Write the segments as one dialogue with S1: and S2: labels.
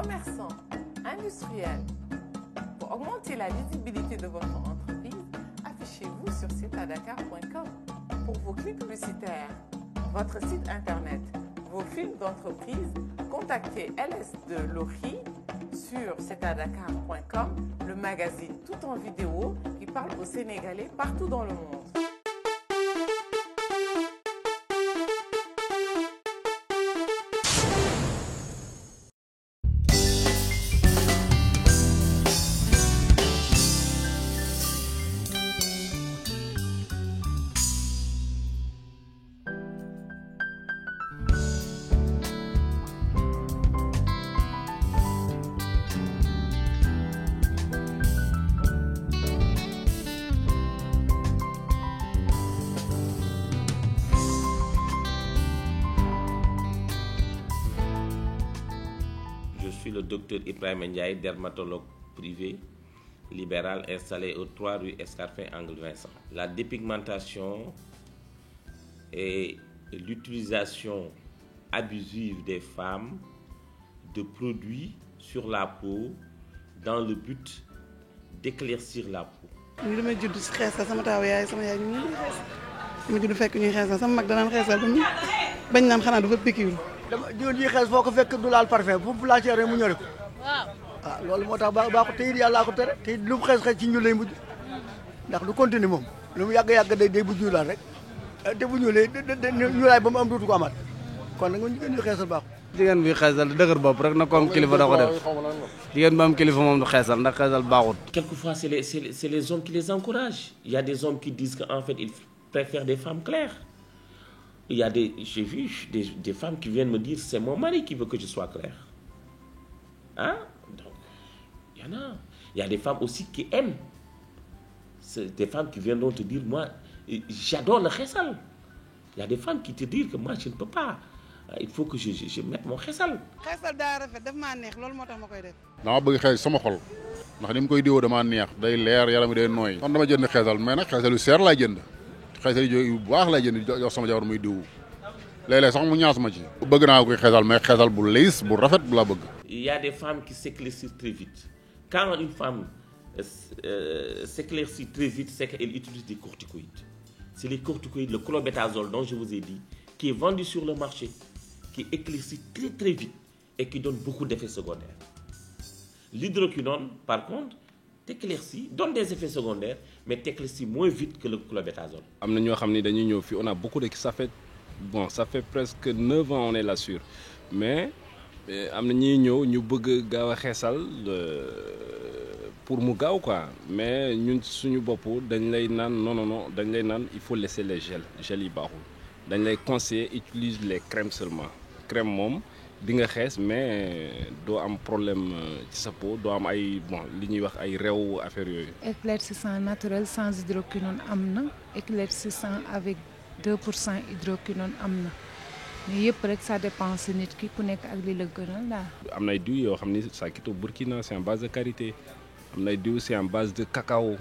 S1: commerçants, industriels. Pour augmenter la visibilité de votre entreprise, affichez-vous sur cetadakar.com. Pour vos clips publicitaires, votre site internet, vos films d'entreprise, contactez LS de Lori sur cetadakar.com, le magazine tout en vidéo qui parle aux Sénégalais partout dans le monde.
S2: Je suis le docteur Ibrahim Ndiaye, dermatologue privé libéral installé au 3 rue Escarpin, angle Vincent. La dépigmentation est l'utilisation abusive des femmes de produits sur la peau dans le but d'éclaircir la peau.
S3: ñu damay judd si xeesal sama taaw yaay sama yaay ñu dama judd fekk ñuy xeesal sama mag danaan xeesal ba mu bañ naan xanaa dafa pikiwul.
S4: dama jiwoon yi xees foo ko fekk du laal parfum bu laal rek mu ñori ko. waaw. ah loolu moo tax baa ko te it yàllaa ko tere te it lu mu xees ci ñuul lay mujj ndax du continue moom lu mu yàgg day bu ñuulaat rek te bu ñuulee ñuulaay ba mu am dootu ko amaat kon nag ñu xeesal baaxul.
S5: jigéen bi xeesal dëgër bopp rek na ko am kilifa da ko def jigéen ba am kilifa moom du xeesal ndax xeesal baaxut.
S2: Quelquefois c'est les hommes qui les encouragent. Il y a des hommes qui disent qu'en fait ils préfèrent des femmes claires. Il y a j'ai vu des femmes qui viennent me dire c'est mon mari qui veut que je sois claire. Hein? Donc, il y en a. Il y a des femmes aussi qui aiment. C'est des femmes qui viendront te dire moi, j'adore le khessal. Il y a des femmes qui te disent que moi je ne peux pas. Il faut que je mette mon khessal.
S3: xeesal daa rafet daf maa neex loolu moo tax ma koy def.
S6: dama bëgg xees sama xol ndax ni mu koy diwoo damaa neex day leer yaram mi day nooy. kon dama jënd xeesal mais nag xeesal yu seer laay jënd. xeesal yu baax lay jënd jox sama jabar muy diwu léeg-léeg sax mu ñaas ma ci. bëgg naa koy xeesal mais xeesal bu liis bu rafet bu laa bëgg.
S2: Il y a des femmes qui s'éclaircissent très vite. Quand une femme s'éclaircit très vite, c'est qu'elle utilise des corticoïdes. C'est les corticoïdes, le clobétasol dont je vous ai dit, qui est vendu sur le marché, qui éclaircit très très vite et qui donne beaucoup d'effets secondaires. L'hydroquinone, par contre, t'éclaircit, donne des effets secondaires, mais t'éclaircit moins vite que le clobétasol.
S5: am na ñoo xam ni dañuy ñëw fii on a beaucoup de ça fait presque 9 ans on est là sur mais am na ñuy ñëw ñu bëgg gaaw a xeesal pour mu gaaw quoi mais ñun suñu bopp dañ lay naan non dañ lay naan il faut laisser les gel yi baaxul dañ lay conseiller utilise les crèmes seulement crème moom di nga xees mais doo am problème ci sa peau doo am ay li ñuy wax ay réew affaire yooyu.
S7: Éclaircissant naturel sans hydroquinone am na éclaircissant avec 2% hydroquinone am na mais yëpp rek ça dépend si nit ki ku nekk ak li la gënal daal. am
S5: na ay diw yoo xam ni Sakito Burkina c'est en base de karité am na ay diw c'est en base de cacao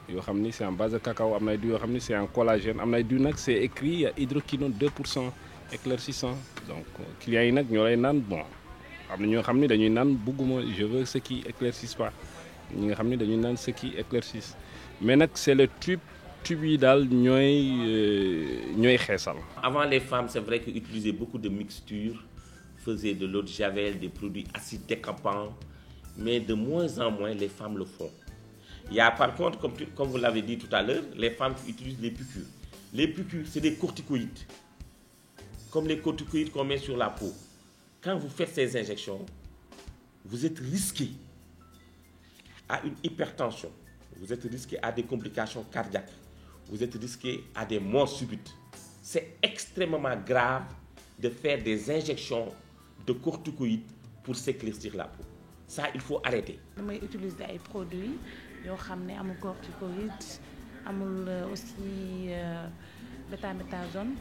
S5: yoo xam ni c'est en base de cacao am na ay diw yoo xam ni c'est en collagène am na ay diw nag c'est écrit hydroquinone 2% éclaircissant donc clients yi nag ñoo lay naan am na ñoo xam ni dañuy naan bugguma je veux ce qui éclaircisse pas ñi nga xam ni dañuy naan ce qui éclaircisse mais nag c'est le tube yi daal ñooy xeesal.
S2: Avant les femmes c'est vrai qu'ils utilisaient beaucoup de mixtures, faisaient de l'eau de javel, des produits acides décapants, mais de moins en moins les femmes le font. Il y a par contre, comme vous l'avez dit tout à l'heure, les femmes qui utilisent les piqûres. Les piqûres, c'est des corticoïdes, comme les corticoïdes qu'on met sur la peau. Quand vous faites ces injections, vous êtes risqué à une hypertension, vous êtes risqué à des complications cardiaques, vous êtes risqué à des morts subites. C'est extrêmement grave de faire des injections de corticoïdes pour s'éclaircir la peau. Ça, il faut arrêter.
S8: damay utiliser ay produits yoo xam ne amul corticoïdes amul aussi bétaméthasone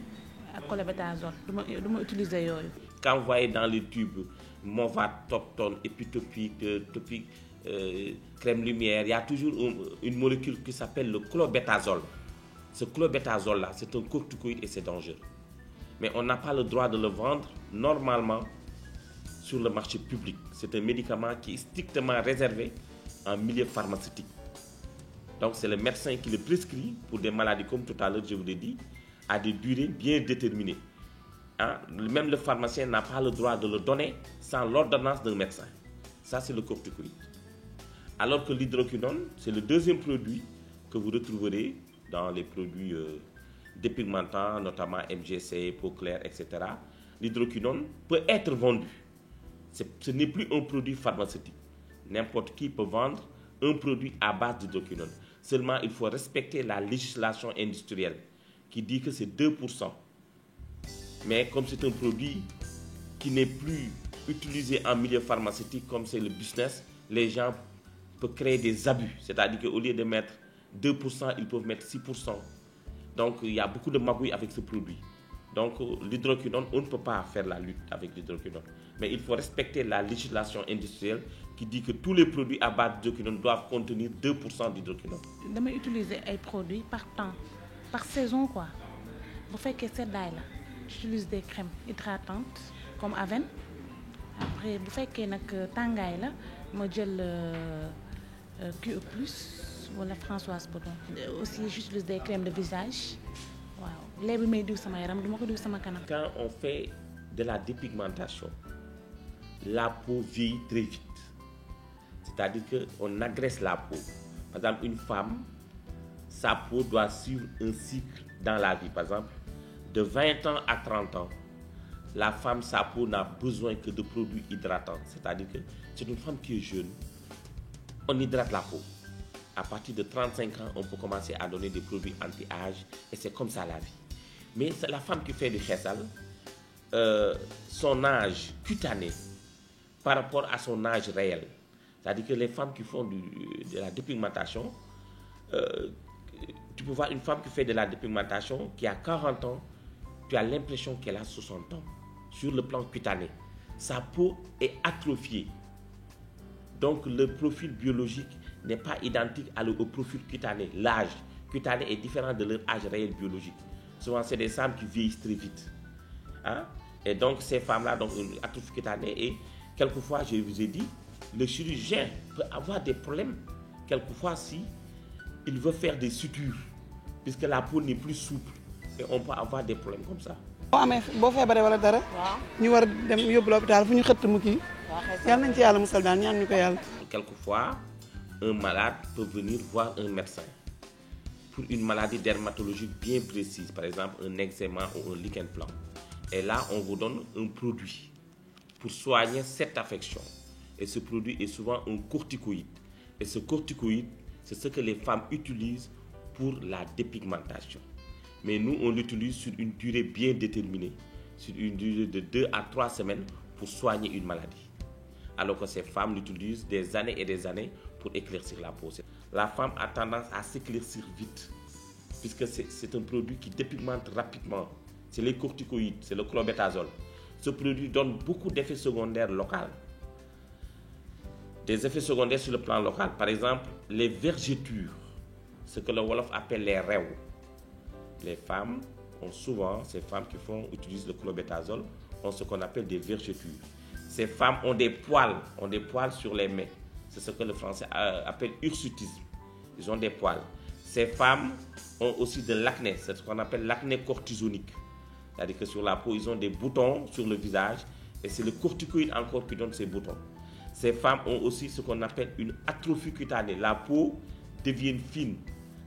S8: ak clobétasone du ma utiliser yooyu.
S2: Quand vous voyez dans les tubes Movat, Topton, Epitopique, Topique, crème lumière, il y a toujours une molécule qui s'appelle le clobétasol. Ce clobétasol-là, c'est un corticoïde et c'est dangereux. Mais on n'a pas le droit de le vendre normalement sur le marché public. C'est un médicament qui est strictement réservé en milieu pharmaceutique. Donc c'est le médecin qui le prescrit pour des maladies, comme tout à l'heure je vous l'ai dit, à des durées bien déterminées. Hein? Même le pharmacien n'a pas le droit de le donner sans l'ordonnance d'un médecin. Ça, c'est le corticoïde. Alors que l'hydroquinone, c'est le deuxième produit que vous retrouverez dans les produits dépigmentants, notamment MGC, peau claire, etc. L'hydroquinone peut être vendu. Ce n'est plus un produit pharmaceutique. N'importe qui peut vendre un produit à base d'hydroquinone. Seulement, il faut respecter la législation industrielle qui dit que c'est 2%. Mais comme c'est un produit qui n'est plus utilisé en milieu pharmaceutique, comme c'est le business, les gens peuvent créer des abus. C'est-à-dire qu'au lieu de mettre 2%, ils peuvent mettre 6%. Donc, il y a beaucoup de magouilles avec ce produit. Donc, l'hydroquinone, on ne peut pas faire la lutte avec l'hydroquinone. Mais il faut respecter la législation industrielle qui dit que tous les produits à base d'hydroquinone doivent contenir 2% d'hydroquinone.
S8: Je vais utiliser des produits par temps, par saison, quoi. Pour faire que c'est là, j'utilise des crèmes hydratantes comme Aven. Après, pour faire que tangay là, moi j'ai le QE+, ou la Françoise Bodon. Aussi, j'utilise des crèmes de visage. Wow. Quand
S2: on fait de la dépigmentation, la peau vieillit très vite. C'est-à-dire qu'on agresse la peau. Par exemple, une femme, sa peau doit suivre un cycle dans la vie. Par exemple, de 20 ans à 30 ans, la femme, sa peau n'a besoin que de produits hydratants. C'est-à-dire que c'est une femme qui est jeune, on hydrate la peau. À partir de 35 ans, on peut commencer à donner des produits anti-âge et c'est comme ça la vie. Mais la femme qui fait du khessal, son âge cutané par rapport à son âge réel, c'est-à-dire que les femmes qui font de la dépigmentation, tu peux voir une femme qui fait de la dépigmentation qui a 40 ans, tu as l'impression qu'elle a 60 ans sur le plan cutané. Sa peau est atrophiée. Donc le profil biologique n'est pas identique au profil cutané. L'âge cutané est différent de leur âge réel biologique. Souvent, c'est des femmes qui vieillissent très vite. Hein? Et donc, ces femmes-là ont une atrophie cutanée. Et quelquefois, je vous ai dit, le chirurgien peut avoir des problèmes. Quelquefois, si il veut faire des sutures, puisque la peau n'est plus souple. Et on peut avoir des problèmes comme ça. Quelquefois, un malade peut venir voir un médecin pour une maladie dermatologique bien précise, par exemple un eczéma ou un lichen plantar. Et là, on vous donne un produit pour soigner cette affection. Et ce produit est souvent un corticoïde. Et ce corticoïde, c'est ce que les femmes utilisent pour la dépigmentation. Mais nous, on l'utilise sur une durée bien déterminée, sur une durée de 2 à 3 semaines pour soigner une maladie. Alors que ces femmes l'utilisent des années et des années pour éclaircir la peau. La femme a tendance à s'éclaircir vite, puisque c'est un produit qui dépigmente rapidement. C'est les corticoïdes, c'est le clobétasol. Ce produit donne beaucoup d'effets secondaires locaux. Des effets secondaires sur le plan local, par exemple, les vergetures, ce que le Wolof appelle les rèves. Les femmes ont souvent, ces femmes qui utilisent le clobétasol, ont ce qu'on appelle des vergetures. Ces femmes ont des poils sur les mains. C'est ce que le français appelle hirsutisme. Ils ont des poils. Ces femmes ont aussi de l'acné, c'est ce qu'on appelle l'acné cortisonique. C'est-à-dire que sur la peau, ils ont des boutons sur le visage et c'est le corticoïde encore qui donne ces boutons. Ces femmes ont aussi ce qu'on appelle une atrophie cutanée. La peau devient fine,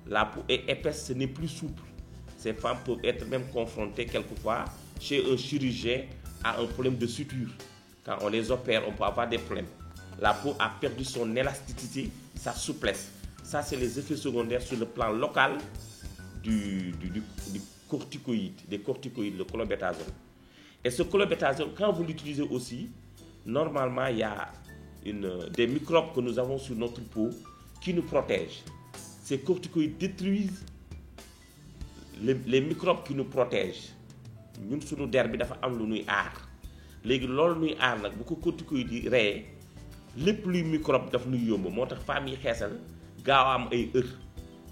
S2: la peau est épaisse, ce n'est plus souple. Ces femmes peuvent être même confrontées quelquefois chez un chirurgien à un problème de suture. Quand on les opère, on peut avoir des problèmes. La peau a perdu son élasticité, sa souplesse. Ça, c'est les effets secondaires sur le plan local du corticoïde, des corticoïdes, le clobétasol. Et ce clobétasol, quand vous l'utilisez aussi, normalement, il y a des microbes que nous avons sur notre peau qui nous protègent. Ces corticoïdes détruisent les microbes qui nous protègent. Nous, sur nos derbi, dafa am lu nuy aar. Légui loolu nuy aar nak bu ko corticoïdes yi reyee lépp luy microbe daf nuy yomb. Moo tax femmes yi xeesal gaaw am ay heures.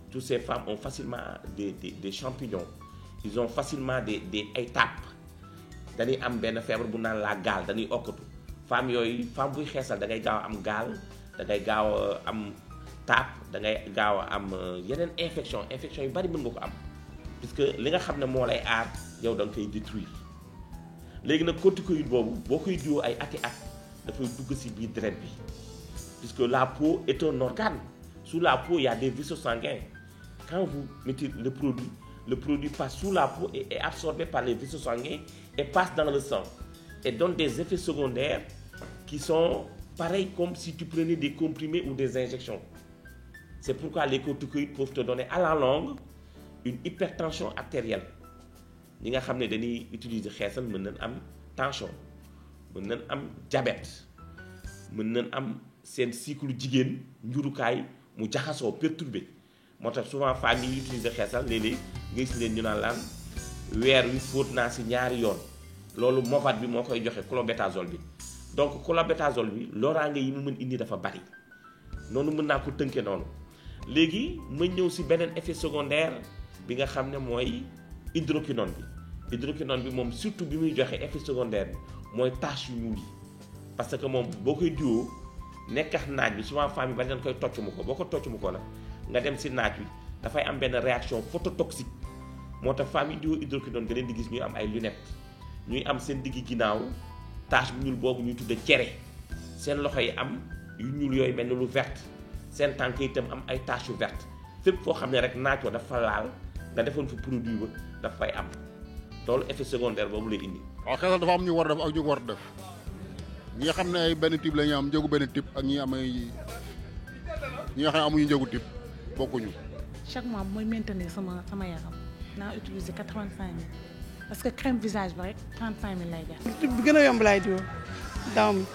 S2: Toutes ces femmes ont facilement des champignons. Ils ont facilement ay tapes. Dañuy am benn feebar bu naan la gale, dañuy okkatu. femme yooyu femme buy xeesal da ngay gaaw a am gaal da ngay gaaw a am taab da ngay gaaw a am yeneen infection yu bari mën nga ko am puisque li nga xam ne moo lay aar yow da nga koy détruire léegi nag corticoïde boobu boo koy diwoo ay ati at dafay dugg ci biir deret bi puisque la peau est un organe sous la peau il y a des vaisseaux sanguins quand vous mettez le produit passe sous la peau et est absorbé par les vaisseaux sanguins et passe dans le sang et donne des effets secondaires qui sont pareils comme si tu prenais des comprimés ou des injections. C'est pourquoi les corticoïdes peuvent te donner à la longue une hypertension artérielle. ñi nga xam ne dañuy utiliser xeesal mën nañ am tension mën nañ am diabète mën nañ am seen cycle jigéen njurukaay mu jaxasoo perturbé moo tax souvent femmes yi utiliser xeesal léeg-léeg nga gis leen ñu naan laan weer wi fóot naa si ñaari yoon loolu movat bi moo koy joxe clobétasol bi donc clobétasol bi loraange yi mu mën indi dafa bari noonu mën naa ko tënkee noonu léegi ma ñëw si beneen effet secondaire bi nga xam ne mooy hydroquinone bi moom surtout bi muy joxe effet secondaire bi mooy tache yu ñuul yi parce que moom boo koy diwoo nekkax naaj bi souvent femme yi bari dañ koy tocc mu ko boo ko tocc mu ko nag nga dem si naaj bi dafay am benn réaction phototoxique moo tax femme yi diwoo hydroquinone nga leen di gis ñuy am ay lunettes ñuy am seen diggi ginnaaw tache bu ñuul boobu ñuy tudde cere seen loxo yi am yu ñuul yooyu mel ni lu verte seen tànk yi itam am ay tache yu verte fépp foo xam ne rek naaj wa dafa laal nga defoon fa produit ba daf fay am loolu effet secondaire boobu lay indi.
S6: waaw xeesal dafa am ñu war a def ak ñu war a def ñi nga xam ne ay benn type la ñu am njëgu benn type ak ñi am ay ñi nga xam ne amuñu njëgu type bokkuñu.
S8: chaque mois mooy maintenir sama yaram naa utiliser 85000 parce que crème visage ba rek 35000 lay jar.
S3: type bi gën a yomb laay diwoo daaw mi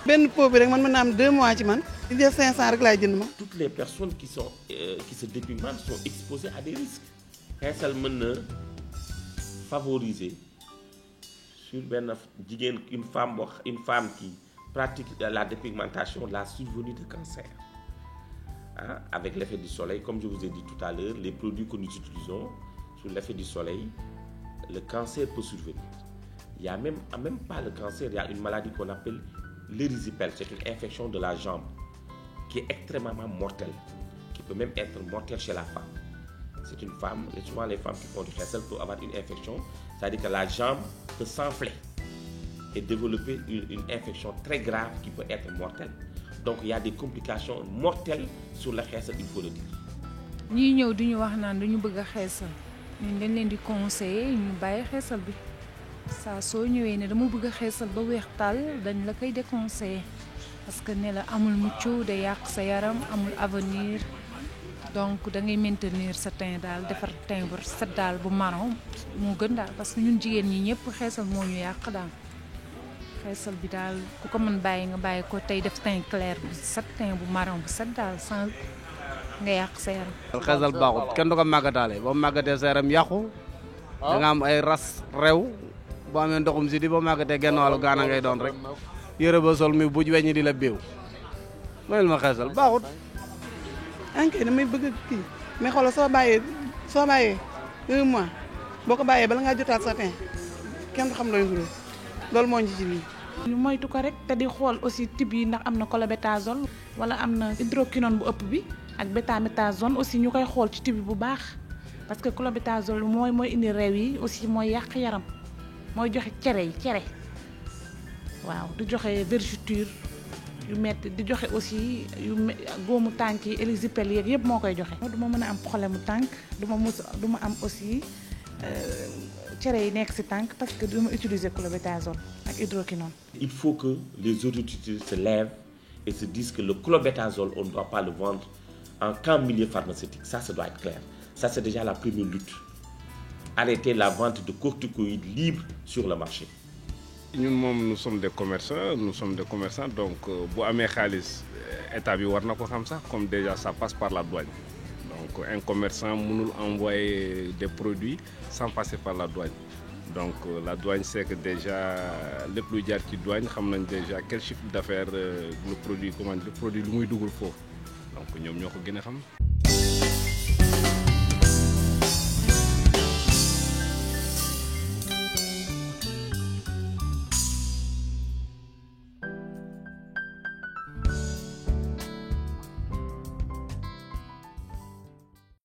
S3: benn pot bi rek man mën naa am 2 mois ci man. di jël 500 rek laay jënd ma.
S2: toutes les personnes qui se dépigmentent sont exposées à des risques. xeesal mën na favoriser sur benn jigéen une femme qui pratique la dépigmentation la survenue de cancer avec l'effet du soleil comme je vous ai dit tout à l'heure les produits que nous utilisons sous l'effet du soleil le cancer peut survenir. Il y a même pas le cancer, il y a une maladie qu'on appelle l'érysipèle, c'est une infection de la jambe qui est extrêmement mortelle, qui peut même être mortelle chez la femme. C'est une femme, et souvent les femmes qui font du xeesal peuvent avoir une infection, c'est-à-dire que la jambe peut s'enfler et développer une infection très grave qui peut être mortelle. Donc il y a des complications mortelles sur le xeesal, il faut le dire.
S7: ñii ñëw duñu wax naan duñu bëgg a xeesal ñun dañ leen di conseiller ñu bàyyi xeesal bi saa soo ñëwee ne dama bëgg a xeesal ba weex tàll dañ la koy déconseiller parce que ne la amul mucc day yàq sa yaram amul avenir donc da ngay maintenir sa teint daal defar teint bu set daal bu marron moo gën daal parce que ñun jigéen ñi ñëpp xeesal moo ñu yàq daal xeesal bi daal ku ko mën bàyyi nga bàyyi ko tey def teint clair bu set teint bu marron bu set daal sans nga yàq sa yaram.
S9: xeesal baaxut kenn du ko màggataale boo màggatee sa yaram yàqu da nga am ay ras rew boo amee ndoxum si di boo màggatee genn wàllu gaana ngay doon rek yëre ba sol mi buj weññi di la béew mayel ma xeesal baaxut.
S3: ankay damay bëgg kii mais xoolal soo bàyyee 1 mois boo ko bàyyee bala ngaa jotaat sa teint kenn du xam looy nguloo loolu moo ñu ci lii.
S8: ñu moytu ko rek te di xool aussi type yi ndax am na clobétasol wala am na hydroquinone bu ëpp bi ak bétaméthasone aussi ñu koy xool ci type bu baax parce que clobétasol mooy indi reew yi aussi mooy yàq yaram mooy joxe cere waaw di joxe vergeture yu metti di joxe aussi góomu tànk yi érysipèle yeeg yëpp moo koy joxe. du ma mën a am problème mu tànk du ma am aussi cere yi nekk ci tànk parce que du ma utiliser clobétasol ak hydroquinone.
S2: Il faut que les autorités se lèvent et se disent que le clobétasol on ne doit pas le vendre en qu'en milieu pharmaceutique, ça doit être clair. Ça c'est déjà la première lutte. Arrêter la vente de corticoïdes libres sur le marché.
S5: Nous sommes des commerçants donc bu amee xaalis état bi war na ko xam sax comme déjà ça passe par la douane donc un commerçant mënul envoyer des produits sans passer par la douane donc la douane sait que déjà lépp luy jaar ci douane xam nañ déjà quel chiffre d'affaires le produit lu muy dugal foofu donc ñoom ñoo ko gën a xam.